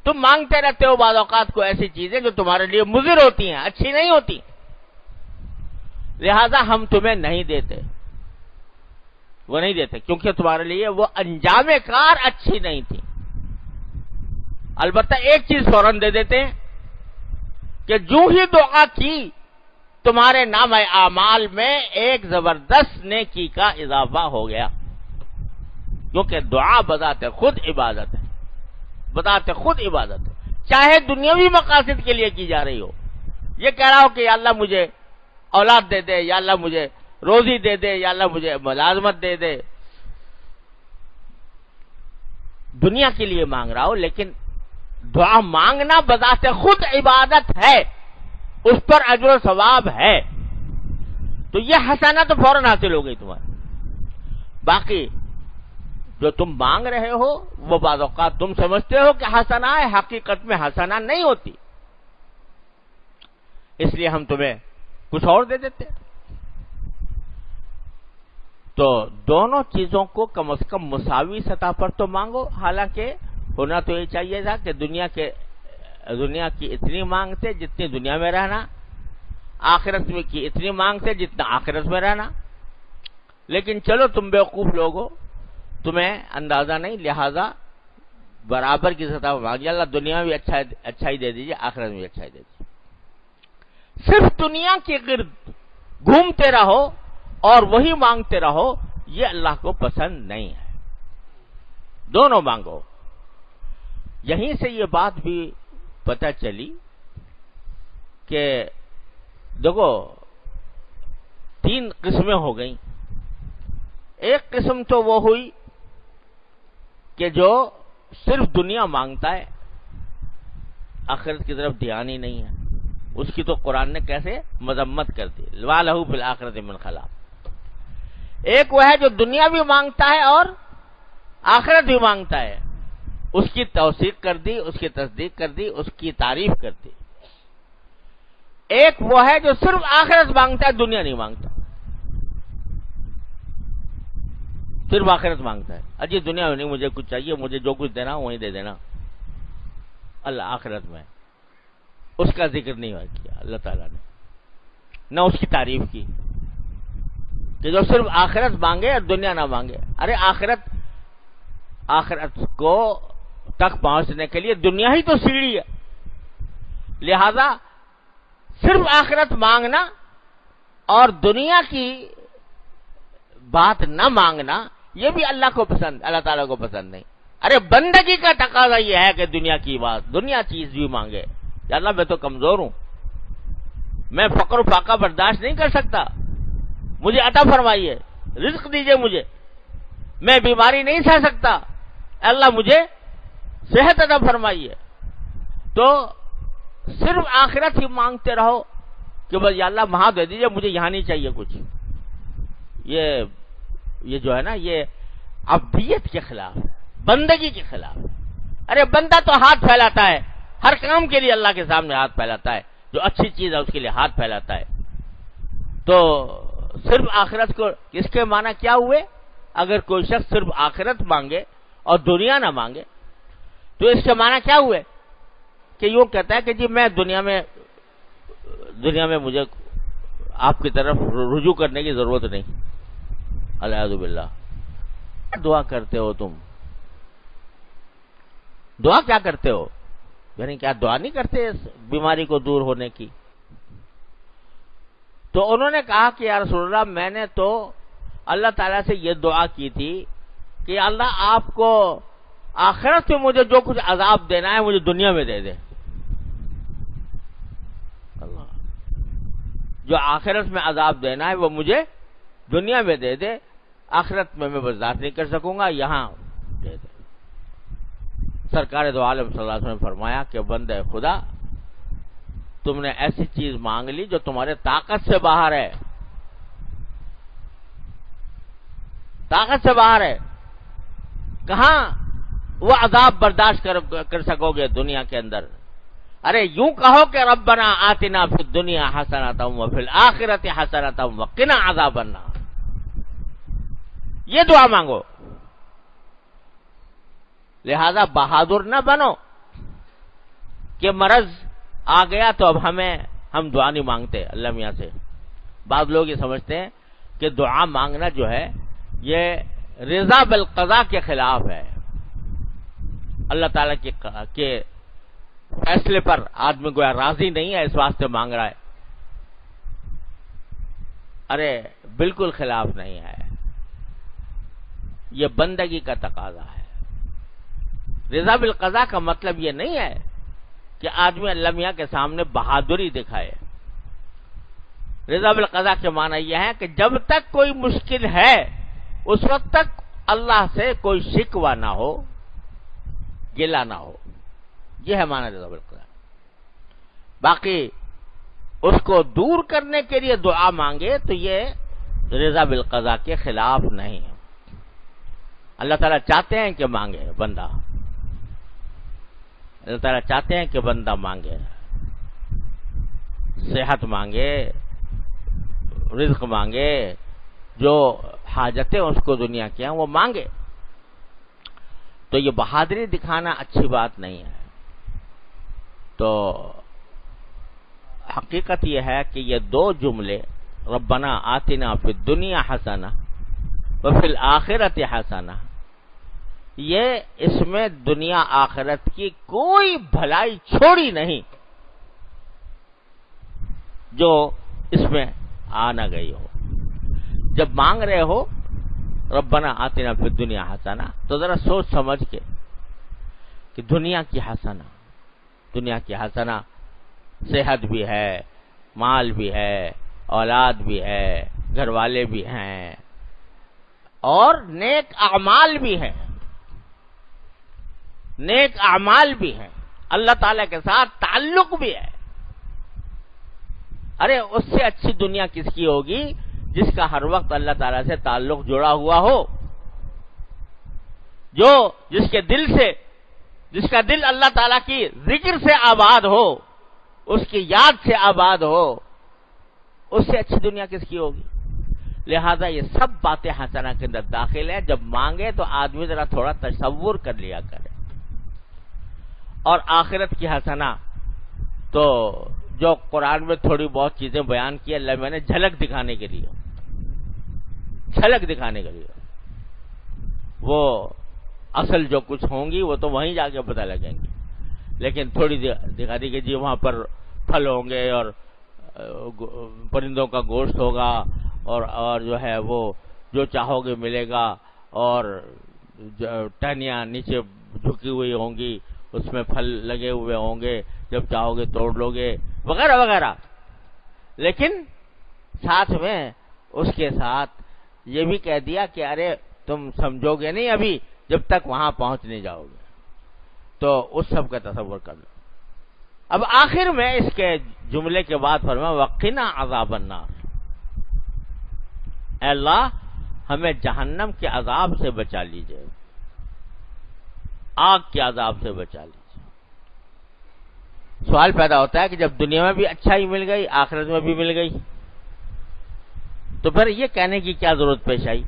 تم مانگتے رہتے ہو بعض اوقات کو ایسی چیزیں جو تمہارے لیے مضر ہوتی ہیں، اچھی نہیں ہوتی، لہذا ہم تمہیں نہیں دیتے، وہ نہیں دیتے کیونکہ تمہارے لیے وہ انجام کار اچھی نہیں تھی۔ البتہ ایک چیز فوراً دے دیتے ہیں کہ جو ہی دعا کی تمہارے نام اعمال میں ایک زبردست نیکی کا اضافہ ہو گیا، کیونکہ دعا بذات خود عبادت ہے، بذات خود عبادت ہے، چاہے دنیاوی مقاصد کے لیے کی جا رہی ہو۔ یہ کہہ رہا ہو کہ یا اللہ مجھے اولاد دے دے، یا اللہ مجھے روزی دے دے، یا اللہ مجھے ملازمت دے دے، دنیا کے لیے مانگ رہا ہو، لیکن دعا مانگنا بذات خود عبادت ہے، اس پر اجر و ثواب ہے، تو یہ حسنات تو فوراً حاصل ہو گئی تمہاری۔ باقی جو تم مانگ رہے ہو وہ بعض اوقات تم سمجھتے ہو کہ حسنہ ہے، حقیقت میں حسنہ نہیں ہوتی، اس لیے ہم تمہیں کچھ اور دے دیتے۔ تو دونوں چیزوں کو کم از کم مساوی سطح پر تو مانگو، حالانکہ ہونا تو یہ چاہیے تھا کہ دنیا کی اتنی مانگ سے جتنی دنیا میں رہنا، آخرت میں کی اتنی مانگ سے جتنا آخرت میں رہنا، لیکن چلو تم بیوقوف لوگ ہو، تمہیں اندازہ نہیں، لہذا برابر کی سطح پر مانگیے، اللہ دنیا میں بھی اچھائی دے دیجیے، آخرت میں بھی اچھائی دے دیجیے۔ صرف دنیا کے گرد گھومتے رہو اور وہی مانگتے رہو، یہ اللہ کو پسند نہیں ہے، دونوں مانگو۔ یہیں سے یہ بات بھی پتہ چلی کہ دیکھو 3 قسمیں ہو گئیں۔ ایک قسم تو وہ ہوئی کہ جو صرف دنیا مانگتا ہے، آخرت کی طرف دھیان ہی نہیں ہے، اس کی تو قرآن نے کیسے مذمت کر دی، وَلَهُ فِي الْآخِرَةِ مِنْ خَلَاقٍ۔ ایک وہ ہے جو دنیا بھی مانگتا ہے اور آخرت بھی مانگتا ہے، اس کی توثیق کر دی، اس کی تصدیق کر دی، اس کی تعریف کر دی۔ ایک وہ ہے جو صرف آخرت مانگتا ہے، دنیا نہیں مانگتا، صرف آخرت مانگتا ہے، اجی دنیا میں نہیں مجھے کچھ چاہیے، مجھے جو کچھ دینا وہیں دے دینا، اللہ آخرت میں اس کا ذکر نہیں کیا اللہ تعالیٰ نے، نہ اس کی تعریف کی کہ جو صرف آخرت مانگے اور دنیا نہ مانگے۔ ارے آخرت کو تک پہنچنے کے لیے دنیا ہی تو سیڑھی ہے، لہذا صرف آخرت مانگنا اور دنیا کی بات نہ مانگنا یہ بھی اللہ کو پسند، اللہ تعالیٰ کو پسند نہیں۔ ارے بندگی کا تقاضا یہ ہے کہ دنیا کی بات، دنیا چیز بھی مانگے، یا اللہ میں تو کمزور ہوں، میں فقر و فاقہ برداشت نہیں کر سکتا، مجھے عطا فرمائیے، رزق دیجئے مجھے، میں بیماری نہیں سہ سکتا، اللہ مجھے صحت عطا فرمائیے۔ تو صرف آخرت ہی مانگتے رہو کہ بس یا اللہ وہاں دے دیجئے، مجھے یہاں نہیں چاہیے کچھ، یہ جو ہے نا یہ عبدیت کے خلاف ہے، بندگی کے خلاف ہے۔ ارے بندہ تو ہاتھ پھیلاتا ہے، ہر کام کے لیے اللہ کے سامنے ہاتھ پھیلاتا ہے، جو اچھی چیز ہے اس کے لیے ہاتھ پھیلاتا ہے۔ تو صرف آخرت کو اس کے معنی کیا ہوئے؟ اگر کوئی شخص صرف آخرت مانگے اور دنیا نہ مانگے تو اس کے معنی کیا ہوئے کہ یوں کہتا ہے کہ جی میں دنیا میں مجھے آپ کی طرف رجوع کرنے کی ضرورت نہیں، الیاذ باللہ۔ دعا کرتے ہو تم، دعا کیا کرتے ہو؟ یعنی کیا دعا نہیں کرتے اس بیماری کو دور ہونے کی؟ تو انہوں نے کہا کہ یا رسول اللہ میں نے تو اللہ تعالیٰ سے یہ دعا کی تھی کہ اللہ آپ کو آخرت میں مجھے جو کچھ عذاب دینا ہے مجھے دنیا میں دے دے، اللہ جو آخرت میں عذاب دینا ہے وہ مجھے دنیا میں دے دے، آخرت میں برداشت نہیں کر سکوں گا، یہاں دے دے۔ سرکار دو عالم صلی اللہ علیہ وسلم نے فرمایا کہ بندے خدا تم نے ایسی چیز مانگ لی جو تمہارے طاقت سے باہر ہے، طاقت سے باہر ہے. کہاں وہ عذاب برداشت کر سکو گے دنیا کے اندر؟ ارے یوں کہو کہ ربنا آتنا فی الدنیا حسنۃ وفی الآخرۃ حسنۃ وقنا عذاب النار. یہ دعا مانگو. لہذا بہادر نہ بنو کہ مرض آ گیا تو اب ہم دعا نہیں مانگتے اللہ میاں سے. بعض لوگ یہ سمجھتے ہیں کہ دعا مانگنا جو ہے یہ رضا بالقضاء کے خلاف ہے. اللہ تعالیٰ کے فیصلے پر آدمی گویا راضی نہیں ہے، اس واسطے مانگ رہا ہے. ارے بالکل خلاف نہیں ہے، یہ بندگی کا تقاضا ہے. رضا بالقضاء کا مطلب یہ نہیں ہے کہ آدمی اللہ میاں کے سامنے بہادری دکھائے. رضا بالقضاء کے معنی یہ ہے کہ جب تک کوئی مشکل ہے اس وقت تک اللہ سے کوئی شکوہ نہ ہو، گلہ نہ ہو. یہ ہے معنی رضا بالقضاء. باقی اس کو دور کرنے کے لیے دعا مانگے تو یہ رضا بالقضاء کے خلاف نہیں ہے. اللہ تعالیٰ چاہتے ہیں کہ مانگے بندہ، اللہ تعالیٰ چاہتے ہیں کہ بندہ مانگے، صحت مانگے، رزق مانگے، جو حاجتیں اس کو دنیا کی ہیں وہ مانگے. تو یہ بہادری دکھانا اچھی بات نہیں ہے. تو حقیقت یہ ہے کہ یہ دو جملے ربنا آتنا فی الدنیا حسنہ وفی الآخرۃ حسنہ، یہ اس میں دنیا آخرت کی کوئی بھلائی چھوڑی نہیں جو اس میں آ نہ گئی ہو. جب مانگ رہے ہو ربنا آتنا فی الدنیا حسنہ تو ذرا سوچ سمجھ کے کہ دنیا کی حسنہ صحت بھی ہے، مال بھی ہے، اولاد بھی ہے، گھر والے بھی ہیں، اور نیک اعمال بھی ہیں، نیک اعمال بھی ہیں، اللہ تعالی کے ساتھ تعلق بھی ہے. ارے اس سے اچھی دنیا کس کی ہوگی جس کا ہر وقت اللہ تعالیٰ سے تعلق جڑا ہوا ہو، جس کا دل اللہ تعالیٰ کی ذکر سے آباد ہو، اس کی یاد سے آباد ہو. اس سے اچھی دنیا کس کی ہوگی؟ لہذا یہ سب باتیں حسنہ کے اندر داخل ہیں. جب مانگے تو آدمی ذرا تھوڑا تصور کر لیا کرے. اور آخرت کی حسنہ تو جو قرآن میں تھوڑی بہت چیزیں بیان کی اللہ میں نے جھلک دکھانے کے لیے، وہ اصل جو کچھ ہوں گی وہ تو وہیں جا کے پتہ لگیں گی. لیکن تھوڑی دکھا دی کہ جی وہاں پر پھل ہوں گے اور پرندوں کا گوشت ہوگا اور جو ہے وہ جو چاہو گے ملے گا، اور ٹہنیاں نیچے جھکی ہوئی ہوں گی، اس میں پھل لگے ہوئے ہوں گے، جب چاہو گے توڑ لو گے، وغیرہ وغیرہ. لیکن ساتھ میں اس کے ساتھ یہ بھی کہہ دیا کہ ارے تم سمجھو گے نہیں ابھی جب تک وہاں پہنچ نہیں جاؤ گے. تو اس سب کا تصور کر لو. اب آخر میں اس کے جملے کے بعد فرمایا وقنا عذاب النار، اے اللہ ہمیں جہنم کے عذاب سے بچا لیجئے، آگ کے عذاب سے بچا لیجئے. سوال پیدا ہوتا ہے کہ جب دنیا میں بھی اچھائی مل گئی، آخرت میں بھی مل گئی، تو پھر یہ کہنے کی کیا ضرورت پیش آئی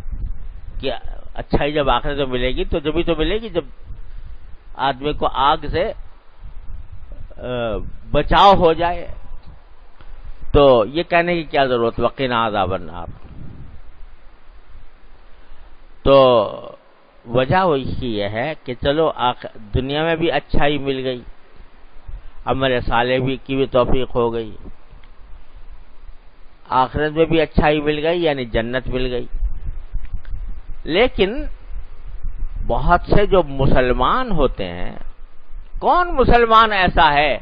کہ اچھائی جب آخرت میں ملے گی تو جبھی تو ملے گی جب آدمی کو آگ سے بچاؤ ہو جائے. تو یہ کہنے کی کیا ضرورت وقنا عذاب النار. تو وجہ اس کی یہ ہے کہ چلو دنیا میں بھی اچھائی مل گئی، عمل صالح بھی کی بھی توفیق ہو گئی، آخرت میں بھی اچھائی مل گئی یعنی جنت مل گئی. لیکن بہت سے جو مسلمان ہوتے ہیں، کون مسلمان ایسا ہے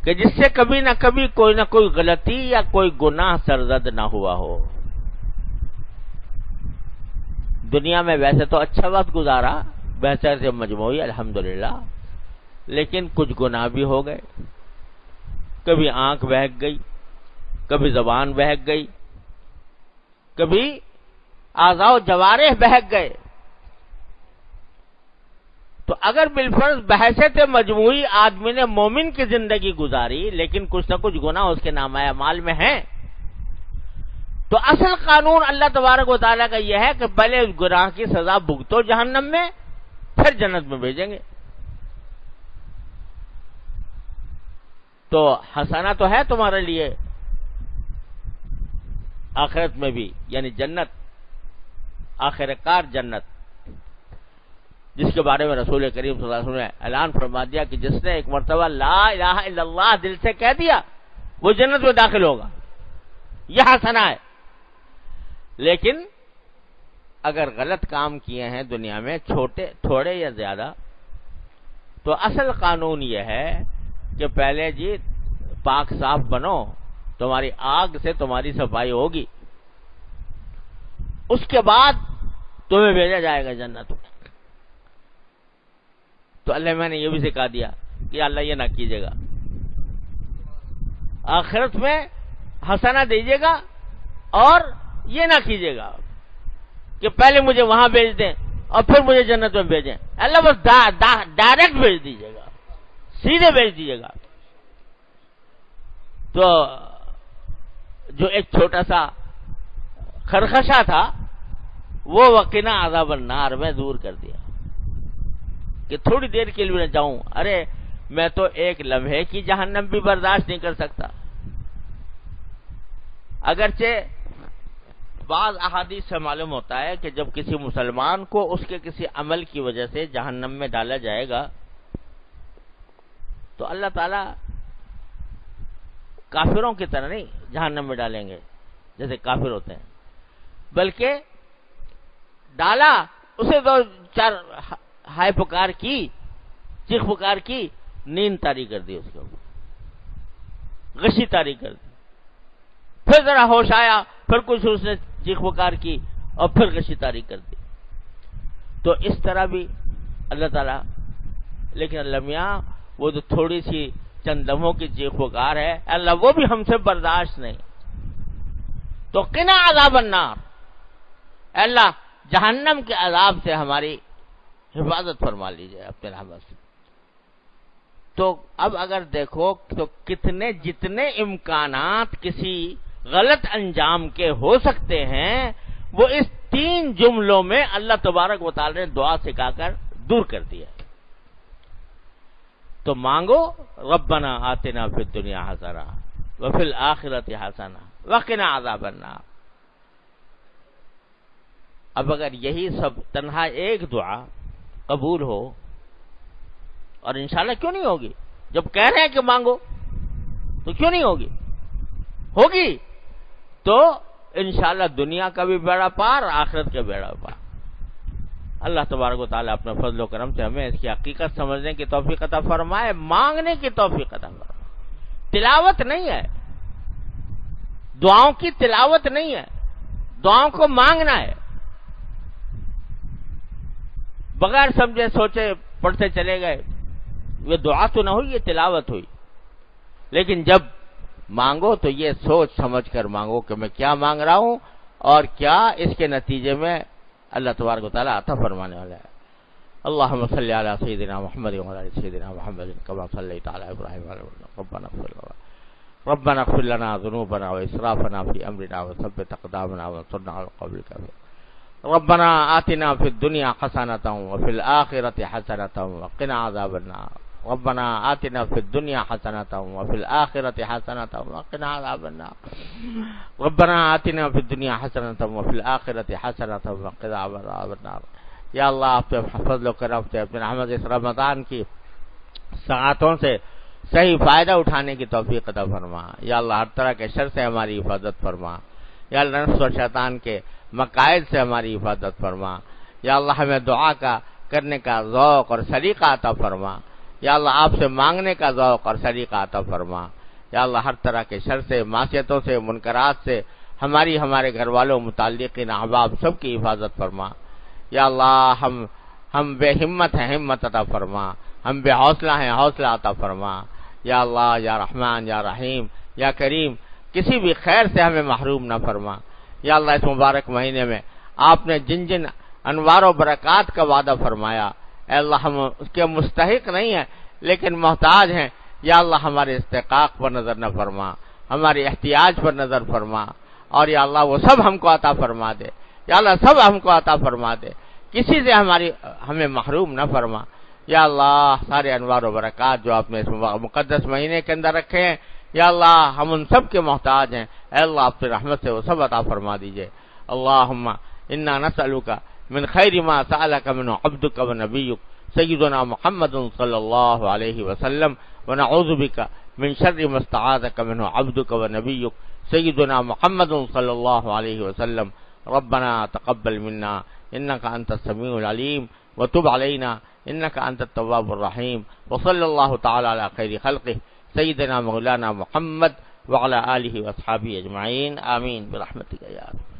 کہ جس سے کبھی نہ کبھی کوئی نہ کوئی غلطی یا کوئی گناہ سرزد نہ ہوا ہو؟ دنیا میں ویسے تو اچھا وقت گزارا، بہتر سے مجموعی الحمدللہ، لیکن کچھ گناہ بھی ہو گئے، کبھی آنکھ بہک گئی، کبھی زبان بہک گئی، کبھی اعضاء و جوارح بہک گئے. تو اگر بالفرض بحیثیت مجموعی آدمی نے مومن کی زندگی گزاری لیکن کچھ نہ کچھ گناہ اس کے نامہ اعمال میں ہیں، تو اصل قانون اللہ تبارک و تعالیٰ کا یہ ہے کہ پہلے اس گناہ کی سزا بھگتو جہنم میں، پھر جنت میں بھیجیں گے. تو حسنہ تو ہے تمہارے لیے آخرت میں بھی، یعنی جنت، آخر کار جنت، جس کے بارے میں رسول کریم صلی اللہ علیہ وسلم نے اعلان فرما دیا کہ جس نے ایک مرتبہ لا الہ الا اللہ دل سے کہہ دیا وہ جنت میں داخل ہوگا. یہ حسنہ ہے. لیکن اگر غلط کام کیے ہیں دنیا میں، چھوٹے تھوڑے یا زیادہ، تو اصل قانون یہ ہے کہ پہلے جی پاک صاف بنو، تمہاری آگ سے تمہاری صفائی ہوگی، اس کے بعد تمہیں بھیجا جائے گا جنت میں. تو اللہ میں نے یہ بھی سکھا دیا کہ اللہ یہ نہ کیجیے گا، آخرت میں حسنہ دیجیے گا، اور یہ نہ کیجیے گا کہ پہلے مجھے وہاں بھیج دیں اور پھر مجھے جنت میں بھیجیں. اللہ بس ڈائریکٹ بھیج دیجیے گا، سیدھے بھیج دیجیے گا. تو جو ایک چھوٹا سا خرخشہ تھا وہ وقنا عذاب النار میں دور کر دیا کہ تھوڑی دیر کے لیے نہ جاؤں. ارے میں تو ایک لمحے کی جہنم بھی برداشت نہیں کر سکتا. اگرچہ بعض احادیث سے معلوم ہوتا ہے کہ جب کسی مسلمان کو اس کے کسی عمل کی وجہ سے جہنم میں ڈالا جائے گا تو اللہ تعالی کافروں کی طرح نہیں جہنم میں ڈالیں گے جیسے کافر ہوتے ہیں، بلکہ ڈالا اسے دو چار ہائے پکار کی، چیخ پکار کی، نیند طاری کر دی، اس کے اوپر غشی طاری کر دی، پھر ذرا ہوش آیا، پھر کچھ اس نے چیخ پکار کی اور پھر غشی طاری کر دی. تو اس طرح بھی اللہ تعالیٰ، لیکن اللہ میاں وہ جو تھوڑی سی چند لمحوں کی چیخ پکار ہے اللہ وہ بھی ہم سے برداشت نہیں. تو قنا عذاب النار، اللہ جہنم کے عذاب سے ہماری حفاظت فرما لیجیے اپنے رحمت سے. تو اب اگر دیکھو تو جتنے امکانات کسی غلط انجام کے ہو سکتے ہیں وہ اس 3 جملوں میں اللہ تبارک و تعالی نے دعا سکھا کر دور کر دیا. تو مانگو ربنا آتنا فی الدنیا حسنہ وفی الآخرۃ حسنہ وقنا عذاب النار. اب اگر یہی سب تنہا ایک دعا قبول ہو، اور انشاءاللہ کیوں نہیں ہوگی، جب کہہ رہے ہیں کہ مانگو تو کیوں نہیں ہوگی، ہوگی تو انشاءاللہ دنیا کا بھی بیڑا پار، آخرت کا بیڑا پار. اللہ تبارک و تعالیٰ اپنے فضل و کرم سے ہمیں اس کی حقیقت سمجھنے کی توفیق عطا فرمائے، مانگنے کی توفیق عطا فرمائے. تلاوت نہیں ہے، دعاؤں کی تلاوت نہیں ہے، دعاؤں کو مانگنا ہے. بغیر سمجھے سوچے پڑھتے چلے گئے، یہ دعا تو نہ ہوئی، یہ تلاوت ہوئی. لیکن جب مانگو تو یہ سوچ سمجھ کر مانگو کہ میں کیا مانگ رہا ہوں اور کیا اس کے نتیجے میں اللہ تبارک و تعالیٰ عطا فرمانے والا ہے. اللہم صلی علی سیدنا محمد وعلی آل سیدنا محمد کما صلیت علی ابراہیم وعلی ربنا اغفر لنا ذنوبنا واسرافنا فی امرنا وثبت اقدامنا وانصرنا علی القوم الکافرین. ربنا آتنا فی الدنیا حسنۃ وفی الآخرۃ حسنۃ وقنا عذاب النار. ربنا آتنا فی الدنیا حسنۃ وفی الآخرۃ حسنۃ وقنا عذاب النار. ربنا آتنا فی الدنیا حسنۃ وفی الآخرۃ حسنۃ وقنا عذاب النار. یا اللہ آپ کے فضل و کرم سے اپنے رحمت اس رمضان کی ساعتوں سے صحیح فائدہ اٹھانے کی توفیق عطا فرما. یا اللہ ہر طرح کے شر سے ہماری حفاظت فرما. یا اللہ نفس و شیطان کے مقاصد سے ہماری حفاظت فرما. یا اللہ ہمیں دعا کا کرنے کا ذوق اور سلیقہ عطا فرما. یا اللہ آپ سے مانگنے کا ذوق اور سلیقہ عطا فرما. یا اللہ ہر طرح کے شر سے، معصیتوں سے، منکرات سے ہمارے گھر والوں، متعلقین، احباب سب کی حفاظت فرما. یا اللہ ہم ہم بے ہمت ہیں ہمت عطا فرما، ہم بے حوصلہ ہیں حوصلہ عطا فرما، یا اللہ یا رحمان یا رحیم یا کریم، کسی بھی خیر سے ہمیں محروم نہ فرما۔ یا اللہ اس مبارک مہینے میں آپ نے جن جن انوار و برکات کا وعدہ فرمایا، اے اللہ ہم اس کے مستحق نہیں ہیں لیکن محتاج ہیں، یا اللہ ہمارے استحقاق پر نظر نہ فرما، ہماری احتیاج پر نظر فرما، اور یا اللہ وہ سب ہم کو عطا فرما دے، یا اللہ سب ہم کو عطا فرما دے، کسی سے ہمیں محروم نہ فرما۔ یا اللہ سارے انوار و برکات جو آپ نے اس مقدس مہینے کے اندر رکھے ہیں، یا اللہ ہم ان سب کے محتاج ہیں، اے اللہ آپ سے رحمت سے وہ سب عطا فرما دیجئے۔ اللہم انا نسألک من خیر ما سألک منہ عبدک و نبیک سیدنا محمد صلی اللہ علیہ وسلم، ونعوذ بک من شر ما استعاذک منہ عبدک و نبیک سیدنا محمد صلی اللہ علیہ وسلم۔ ربنا تقبل منا انک انت السمیع العلیم وتب علینا انک انت التواب الرحیم، وصلی اللہ تعالی علی خیر خلقہ سیدنا مولانا محمد وعلی آلہ واصحابہ اجمعین، آمین برحمتک یا رب۔